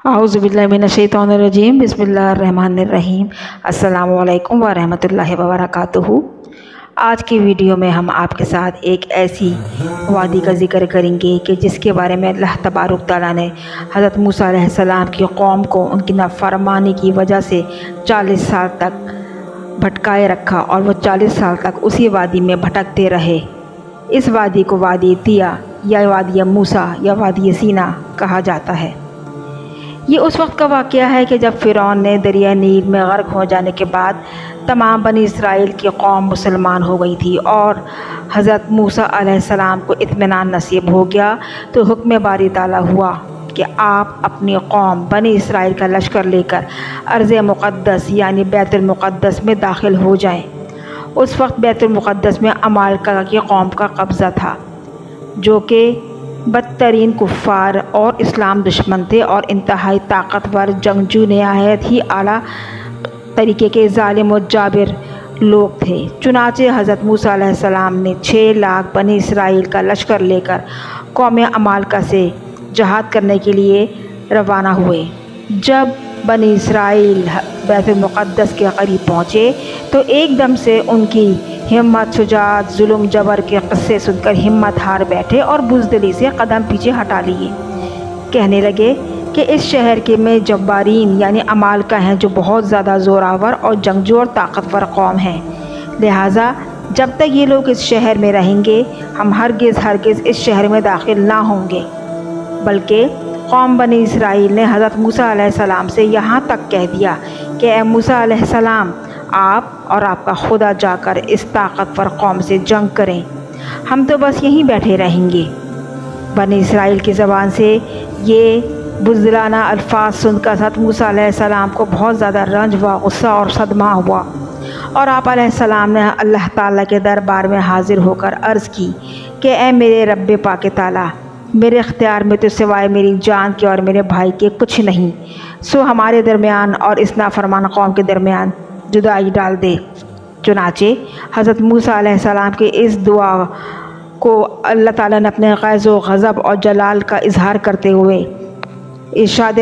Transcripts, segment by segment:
औज़ुबिल्लाहिमिनश्शैतानिर्रजीम बिस्मिल्लाहिर्रहमानिर्रहीम। अस्सलामु अलैकुम व रहमतुल्लाहि व बरकातुहू। आज की वीडियो में हम आपके साथ एक ऐसी वादी का ज़िक्र करेंगे कि जिसके बारे में अल्लाह तबारक तआला ने हज़रत मूसा अलैहिस्सलाम की कौम को उनकी नाफरमानी की वजह से 40 साल तक भटकाए रखा और वो 40 साल तक उसी वादी में भटकते रहे। इस वादी को वादी तिया या वादी मूसा या वादी सीना कहा जाता है। ये उस वक्त का वाक़या है कि जब फ़िरौन ने दरिया नील में गर्क हो जाने के बाद तमाम बनी इसराइल की कौम मुसलमान हो गई थी और हज़रत मूसा अलैहिस्सलाम को इत्मीनान नसीब हो गया। तो हुक्म बारी ताला हुआ कि आप अपनी कौम बनी इसराइल का लश्कर लेकर अर्ज़ मुक़द्दस यानी बैतुल मुक़द्दस में दाखिल हो जाएं। उस वक्त बैतुल मुक़द्दस में अमालिका की कौम का कब्ज़ा था, जो कि बदतरीन कुफ़ार और इस्लाम दुश्मन थे और इंतहाई ताकतवर जंगजू नहायत ही आला तरीके के ज़ालिम और जाबिर लोग थे। चुनाचे हज़रत मूसा अलैहिस्सलाम ने 6 लाख बनी इसराइल का लश्कर लेकर कौम अमालिका से जहाद करने के लिए रवाना हुए। जब बनी इसराइल बैतुल मुक़द्दस के करीब पहुँचे तो एकदम से उनकी हिम्मत, शुजाअत, जुल्म, जबर के क़स्से सुनकर हिम्मत हार बैठे और बुज़दिली से कदम पीछे हटा लिए। कहने लगे कि इस शहर के में जब्बारीन यानी अमालिका हैं जो बहुत ज़्यादा ज़ोरावर और जंगजू और ताकतवर कौम हैं, लिहाजा जब तक ये लोग इस शहर में रहेंगे हम हरगिज़ इस शहर में दाखिल ना होंगे। बल्कि कौम बनी इसराइल ने हज़रत मूसा अलैहिस्सलाम से यहाँ तक कह दिया कि ए मूसा अलैहिस्सलाम, आप और आपका खुदा जाकर इस ताकतवर कौम से जंग करें, हम तो बस यहीं बैठे रहेंगे। बनी इसराइल की ज़बान से ये बुज़दिलाना अल्फाज सुनकर हज़रत मूसा अलैहिस्सलाम को बहुत ज़्यादा रंज व गुस्सा और सदमा हुआ और आप अलैहिस्सलाम ने अल्लाह ताला के दरबार में हाज़िर होकर अर्ज़ की कि ए मेरे रब्बे पाक ताला, मेरे इख्तियार में तो सिवाय मेरी जान के और मेरे भाई के कुछ नहीं, सो हमारे दरमियान और इस नाफरमान कौम के दरमियान जुदाई डाल दे। चुनाचे हज़रत मूसा अलैहिस्सलाम के इस दुआ को अल्लाह ताला ने अपने ग़ैज़ व ग़ज़ब और जलाल का इजहार करते हुए इरशाद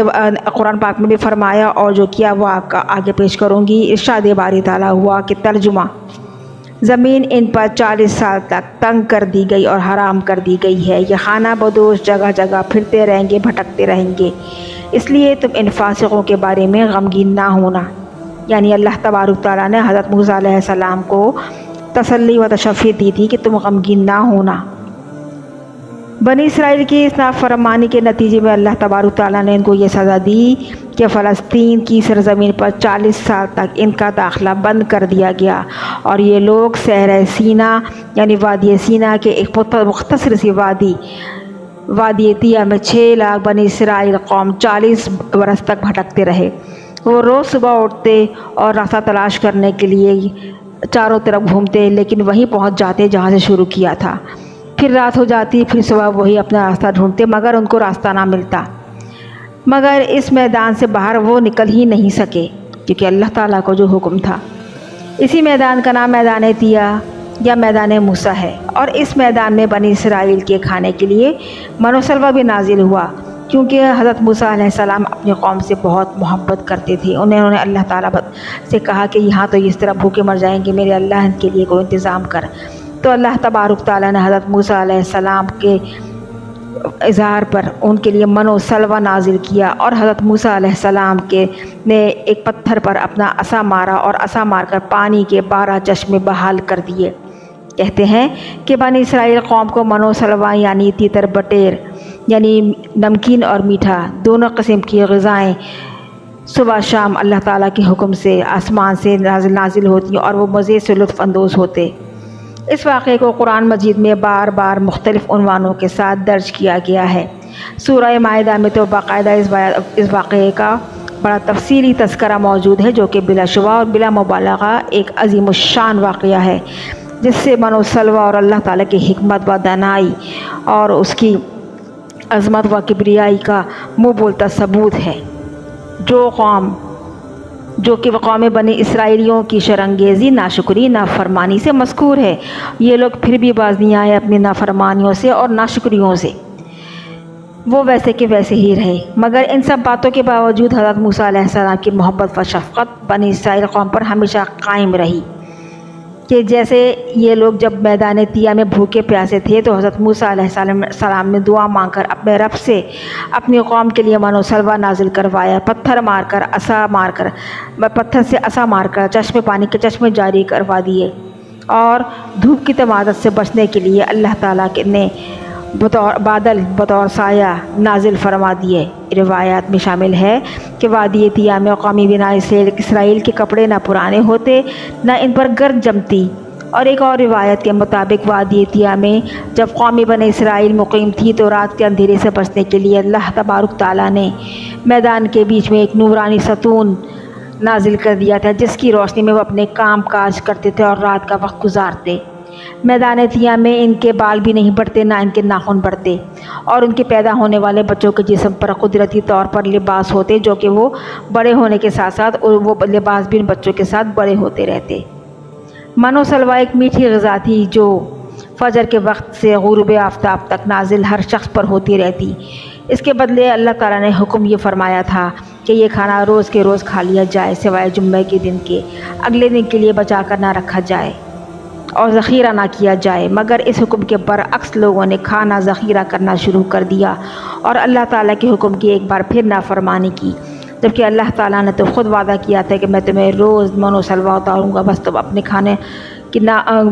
कुरान पाक में भी फरमाया और जो किया वो आपका आगे पेश करूँगी। इरशाद बारी ताला हुआ कि तर्जुमा, ज़मीन इन पर 40 साल तक तंग कर दी गई और हराम कर दी गई है। ये खाना बदोश जगह जगह फिरते रहेंगे, भटकते रहेंगे, इसलिए तुम इन फासिकों के बारे में गमगीन ना होना। यानी अल्लाह तबारक तआला ने हज़रत मूसा अलैहिस्सलाम को तसल्ली व तशफ़ी दी थी कि तुम गमगीन ना होना। बनी इसराइल की इस नाफरमानी के नतीजे में अल्लाह तबारक तआला ने इनको ये सज़ा दी कि फ़लस्तीन की सरज़मीन पर 40 साल तक इनका दाखिला बंद कर दिया गया और ये लोग सहरा सीना यानी वादी सीना के एक मुख्तसर सी वादी तिया में 6 लाख बनी इसराइल कौम 40 बरस तक भटकते रहे। वो रोज़ सुबह उठते और रास्ता तलाश करने के लिए चारों तरफ घूमते, लेकिन वहीं पहुंच जाते जहां से शुरू किया था। फिर रात हो जाती, फिर सुबह वही अपना रास्ता ढूंढते, मगर उनको रास्ता ना मिलता। मगर इस मैदान से बाहर वो निकल ही नहीं सके क्योंकि अल्लाह ताला को जो हुक्म था। इसी मैदान का नाम मैदान तिया या मैदान मूसा है और इस मैदान में बनी इसराइल के खाने के लिए मनोसलवा भी नाजिल हुआ, क्योंकि हज़रत मूसा अलैहिस्सलाम अपनी कौम से बहुत मोहब्बत करते थे। उन्होंने अल्लाह ताला से कहा कि यहाँ तो इस तरह भूखे मर जाएंगे, मेरे अल्लाह के लिए कोई इंतज़ाम कर। तो अल्लाह तबारक तआला ने हज़रत मूसा अलैहिस्सलाम के इज़हार पर उनके लिए मनोसलवा नाजिल किया और हज़रत मूसा अलैहिस्सलाम ने एक पत्थर पर अपना असा मारा और असा मारकर पानी के 12 चश्मे बहाल कर दिए। कहते हैं कि बनी इसराइल कौम को मनोसलवा यानी तीतर बटेर यानी नमकीन और मीठा दोनों किस्म की ग़िज़ाएँ सुबह शाम अल्लाह ताला के हुक्म से आसमान से नाजिल होती और वो मज़े से लुत्फ़ अंदोज़ होते। इस वाक़े को कुरान मजीद में बार बार मुख्तलिफ़ उन्वानों के साथ दर्ज किया गया है। सूरह माइदा में तो बाकायदा इस वाक़े का बड़ा तफसीली तज़किरा मौजूद है, जो कि बिलाशुबा और बिला मुबालगा एक अज़ीमुश्शान वाक़या है, जिससे मनोसलवा और अल्लाह ताला की हिकमत व दानाई और उसकी अज़मत व किबरियाई का मुँह बोलता सबूत है। जो कि कौम बनी इसराइलियों की शरंगेज़ी, नाशुक्री, नाफरमानी से मज़कूर है। ये लोग फिर भी बाज़ नहीं आए अपनी नाफरमानियों से और नाशुक्रियों से। وہ ویسے کہ ویسے ہی رہے، مگر ان سب باتوں کے باوجود حضرت موسیٰ علیہ السلام کی محبت و شفقت بنی اسرائیل قوم پر ہمیشہ قائم رہی کہ جیسے یہ لوگ جب میدان طیہ میں بھوکے پیاسے تھے تو حضرت موسیٰ علیہ السلام نے دعا مانگ کر اپنے رب سے اپنی قوم کے لیے من و سلوہ نازل کروایا، پتھر سے عصا مار کر چشمے پانی کے چشمے جاری کروا دیے، اور دھوپ کی تمادت سے بچنے کے لیے اللہ تعالیٰ نے بادل بطور سایہ نازل فرما دیے۔ روایات میں شامل ہے کہ وادی طیہ میں قومی بنا اسرائیل کے کپڑے نہ پرانے ہوتے نہ ان پر گرد جمتی، اور ایک اور روایت کے مطابق وادی طیہ میں جب قومی بنی اسرائیل مقیم تھی تو رات کے اندھیرے سے بچنے کے لیے اللہ تبارک تعالیٰ نے میدان کے بیچ میں ایک نورانی ستون نازل کر دیا تھا، جس کی روشنی میں وہ اپنے کام کاج کرتے تھے اور رات کا وقت گزارتے۔ میدان طیہ میں ان کے بال بھی نہیں بڑھتے، نہ ان کے ناخن بڑھتے، اور ان کے پیدا ہونے والے بچوں کے جسم پر قدرتی طور پر لباس ہوتے، جو کہ وہ بڑے ہونے کے ساتھ ساتھ وہ لباس بھی ان بچوں کے ساتھ بڑے ہوتے رہتے۔ من و سلوہ ایک میٹھی غذا تھی جو فجر کے وقت سے غروب آفتاب تک نازل ہر شخص پر ہوتی رہتی۔ اس کے بدلے اللہ تعالیٰ نے حکم یہ فرمایا تھا کہ یہ کھانا روز کے روز کھا لیا جائے، سوائے جمعہ کے دن کے، اگلے دن کے لیے بچا کر نہ رکھا جائے اور ذخیرہ نہ کیا جائے۔ مگر اس حکم کے برعکس لوگوں نے کھانا ذخیرہ کرنا شروع کر دیا اور اللہ تعالیٰ کے حکم کی ایک بار پھر نافرمانی کی، جبکہ اللہ تعالیٰ نے تو خود وعدہ کیا تھا کہ میں تمہیں روز من و سلوہ اتاروں گا، بس تم اپنے کھانے کی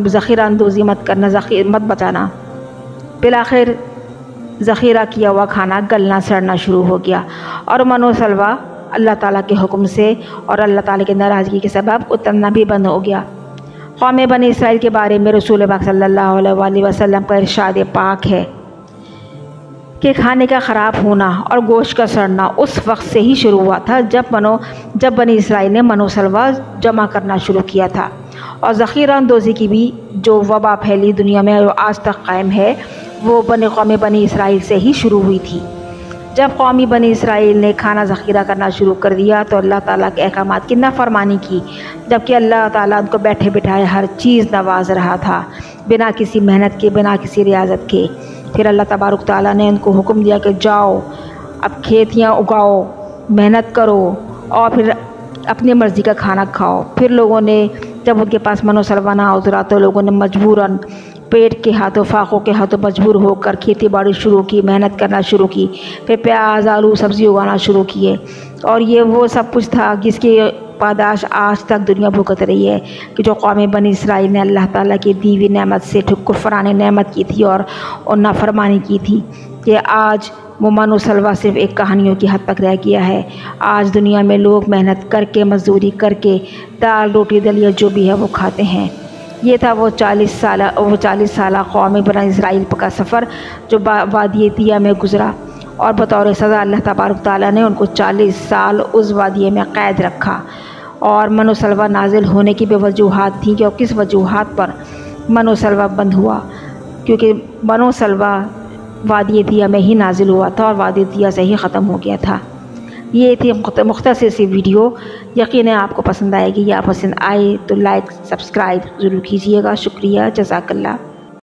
ذخیرہ اندوزی مت کرنا، مت بچانا۔ بالآخر ذخیرہ کیا ہوا کھانا گلنا سڑنا شروع ہو گیا، اور من و سلوہ اللہ تعالیٰ کے حکم سے اور اللہ تعالیٰ کی ناراضگی کے سبب اترنا بھی بند ہو گیا۔ قوم بنی اسرائیل کے بارے میں رسول پاک صلی اللہ علیہ وآلہ وسلم کا ارشاد پاک ہے کہ کھانے کا خراب ہونا اور گوشت کا سڑنا اس وقت سے ہی شروع ہوا تھا جب بنی اسرائیل نے من و سلوہ جمع کرنا شروع کیا تھا، اور ذخیرہ اندوزی کی بھی جو وبا پھیلی دنیا میں جو آج تک قائم ہے وہ قوم بنی اسرائیل سے ہی شروع ہوئی تھی۔ جب قومی بنی اسرائیل نے کھانا ذخیرہ کرنا شروع کر دیا تو اللہ تعالیٰ کے احکامات کی نافرمانی کی، جبکہ اللہ تعالیٰ ان کو بیٹھے بٹھائے ہر چیز نواز رہا تھا، بنا کسی محنت کے، بنا کسی ریاضت کے۔ پھر اللہ تبارک تعالیٰ نے ان کو حکم دیا کہ جاؤ اب کھیتیاں اگاؤ، محنت کرو اور پھر اپنی مرضی کا کھانا کھاؤ۔ پھر لوگوں نے جب ان کے پاس من و سلوہ نہ اترا تو لوگوں نے مجبوراً پیٹ کے ہاتھوں، فاقوں کے ہاتھوں مجبور ہو کر کھیتی باڑی شروع کی، محنت کرنا شروع کی، پھر پیاز، آلو، سبزی اگانا شروع کیے، اور یہ وہ سب کچھ تھا جس کی پاداش آج تک دنیا بھگت رہی ہے کہ جو قوم بنی اسرائیل نے اللہ تعالیٰ کی دی ہوئی نعمت سے کفران نعمت کی تھی اور نافرمانی کی تھی، کہ آج وہ من و سلوہ صرف ایک کہانیوں کی حد تک رہ گیا ہے۔ آج دنیا میں لوگ محنت کر کے، مزدوری کر کے دال روٹی دلیا جو بھی ہے وہ کھاتے ہیں۔ یہ تھا وہ 40 سالہ قوم بنی اسرائیل کا سفر جو وادی طیہ میں گزرا، اور بطور سزا اللہ تبارک تعالیٰ نے ان کو 40 سال اس وادی میں قید رکھا۔ اور من و سلوہ نازل ہونے کی بھی وجوہات تھیں کہ کس وجوہات پر من و سلوہ بند ہوا، کیونکہ من و سلوہ وادی طیہ میں ہی نازل ہوا تھا اور وادی طیہ سے ہی ختم ہو گیا تھا۔ یہ تھی مختصر سی ویڈیو، یقیناً آپ کو پسند آئے گی۔ یا پسند آئے تو لائک سبسکرائب ضرور کیجیے گا۔ شکریہ، جزاک اللہ۔